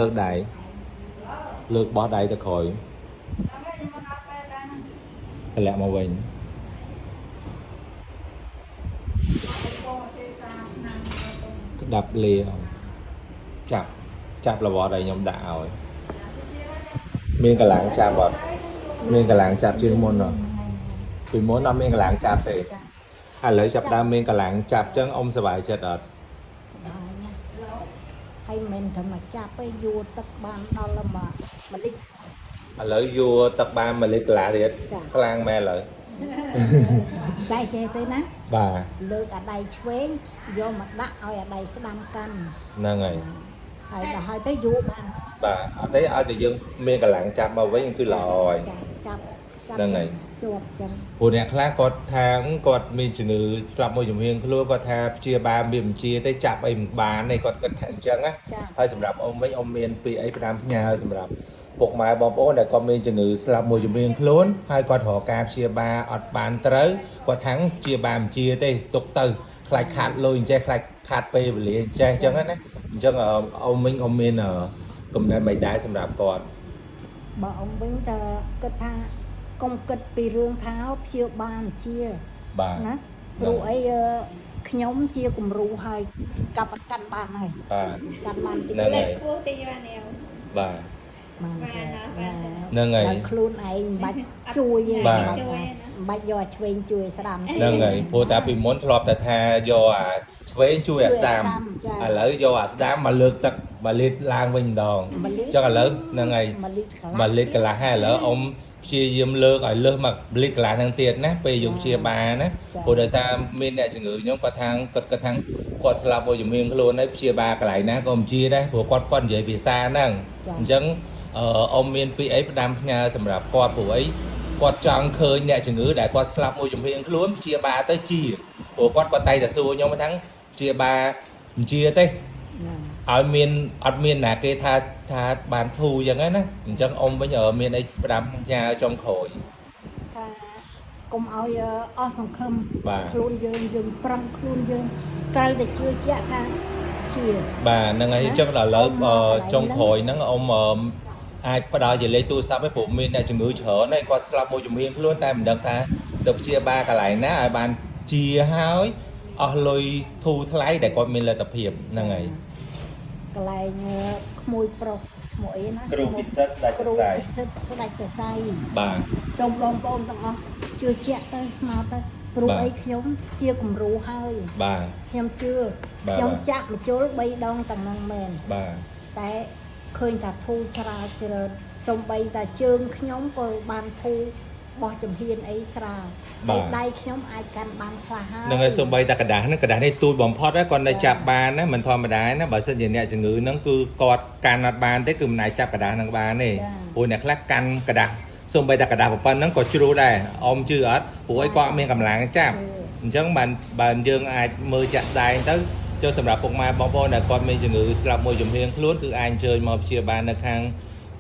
Lược đại lược bó đại ta khỏi ta lẹ màu bình đập lìa chạp chạp là bó đầy nhóm đạo rồi miên cả làng chạp bọt miên cả làng chạp chuyên môn rồi vì muốn nó miên cả làng chạp thì lấy chạp đa miên cả làng chạp chân ông sẽ bài chết ọt hay mình thầm mà chạp ấy vô tất ban đó là mà lịch lấy vua tập ba mà lịch lạ thiệt cái làng mẹ lợi đây thế thế ná bà lược ở đây chén vô mặt đất ở đây sẽ đâm canh nè ngày hay là hơi tới vô bạn bà ở đấy ở thì dân miên cả làng chạp mà với những cái lòi nè ngày chuột chân ពួកអ្នកខ្លះគាត់ថាគាត់មានជំនឿស្លាប់មួយជំនាញខ្លួនគាត់ថាព្យាបាលមានបញ្ជាទេចាប់អីមិនបានទេគាត់គិតថាអញ្ចឹងណាហើយសម្រាប់អ៊ំវិញអ៊ំមានពីអីផ្ដាំផ្ញើសម្រាប់ពុកម៉ែបងប្អូនដែលគាត់មានជំនឿស្លាប់មួយជំនាញខ្លួនហើយគាត់រកការព្យាបាលអត់បានត្រូវគាត់ថាព្យាបាលបញ្ជាទេទុកទៅខ្លាចខាតលុយអញ្ចេះខ្លាចខាតពេលវេលាអញ្ចេះអញ្ចឹងណាអញ្ចឹងអ៊ំវិញអ៊ំមានកំណត់មិនដែរសម្រាប់គាត់ បើôngវិញតើគិតថាកុំគិតពីរឿងថាព្យាបាលជាបាទណាព្រោះអីខ្ញុំជាគំរូហើយកាប់កាន់បានហើយបាទកាន់បានទី ហ្នឹងហើយ ពូទីបាននេះ បាទ បានហ្នឹងហើយ ខ្លួនឯងមិនបាច់ជួយទេមិនបាច់យកឆ្វេងជួយស្ដាំ ហ្នឹងហើយព្រោះតែពីមុនធ្លាប់តែថាយកអាឆ្វេងជួយអាស្ដាំឥឡូវយកអាស្ដាំមកលើកទឹកមកលាតឡើងវិញម្ដងអញ្ចឹងឥឡូវហ្នឹងហើយមកលាតកន្លះហើយឥឡូវអ៊ំព្យាយាមលើកឲ្យលើសមកលាតកន្លះហ្នឹងទៀតណាពេលយកព្យាបាលណាព្រោះដោយសារមានអ្នកជំងឺខ្ញុំគាត់ថាគាត់ថាគាត់ស្លាប់មួយជំនាញខ្លួនហើយព្យាបាលកន្លែងណាក៏មិនជាដែរព្រោះគាត់និយាយភាសាហ្នឹងអញ្ចឹងអ៊ំមានពីអីផ្ដាំផ្ញើសម្រាប់គាត់ព្រោះអីគាត់ចង់ឃើញអ្នកជំងឺដែលគាត់ស្លាប់មួយជំនាញខ្លួនព្យាបាលទៅជាព្រោះគាត់តែតែសួរខ្ញុំថាព្យាបាលមិនជាទេឲ្យមានអត់មានណាគេថាបានធូរអញ្ចឹងណាអញ្ចឹងអ៊ំវិញមានអីផ្ដាំផ្ញើចុងក្រោយថាកុំឲ្យអស់សង្ឃឹម បាទ ខ្លួនយើងប្រឹងខ្លួនយើងត្រូវតែជឿជាក់ថាជា បាទហ្នឹងហើយអញ្ចឹងដល់ឥឡូវចុងក្រោយហ្នឹងអ៊ំអាចផ្ដល់ជាលេខទូរស័ព្ទឲ្យព្រោះមានអ្នកជំងឺច្រើនហើយគាត់ស្លាប់មួយជំនាញខ្លួនតែមិនដឹងថាទៅព្យាបាលកន្លែងណាឲ្យបានជាហើយអស់លុយធូរថ្លៃដែលគាត់មានលទ្ធភាពហ្នឹងហើយកន្លែងក្មួយប្រុសឈ្មោះអីណា គ្រូពិសិដ្ឋស្ដេចសរសៃ ស្ដេចសរសៃ បាទ សូមបងប្អូនទាំងអស់ជឿជាក់ទៅមកទៅព្រោះអីខ្ញុំជាគំរូហើយ បាទ ខ្ញុំជឿខ្ញុំចាក់មជុល3ដងទាំងនោះមែន បាទ តែឃើញថាធូរច្រើនសំបីតែជើងខ្ញុំក៏បានធូរបោះចំហៀនអីស្រាលហើយដៃខ្ញុំអាចកាន់បានខ្លះហើយ ហ្នឹងហើយសូម្បីតែกระดาษហ្នឹងกระดาษនេះទូចបំផុតហ្នឹងគាត់នៅចាប់បានណាមិនធម្មតាណាបើសិនជាអ្នកជំងឺហ្នឹងគឺគាត់កាន់អត់បានទេគឺមិនអាចចាប់กระดาษហ្នឹងបានទេព្រោះអ្នកខ្លះកាន់กระดาษសូម្បីតែกระดาษប៉ុណ្ណឹងក៏ជ្រុលដែរអ៊ំជឿអត់ព្រោះអីគាត់មានកម្លាំងចាប់អញ្ចឹងបានយើងអាចមើលចាក់ស្ដែងទៅចុះសម្រាប់ពុកម៉ែបងប្អូនដែលគាត់មានជំងឺស្លាប់មួយជំនាញខ្លួនគឺអាចអញ្ជើញមកព្យាបាលនៅខាង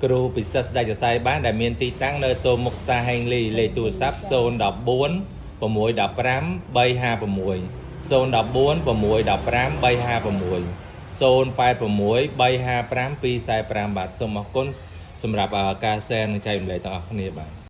គ្រូពិសិដ្ឋស្ដេចសរសៃបានដែលមានទីតាំងនៅទល់មុខផ្សារហេងលីលេខទូរស័ព្ទ014 615 356 014 615 356 086 355 245បាទសូមអរគុណសម្រាប់ការ share និងចែករំលែកទាំងអស់គ្នាបាទ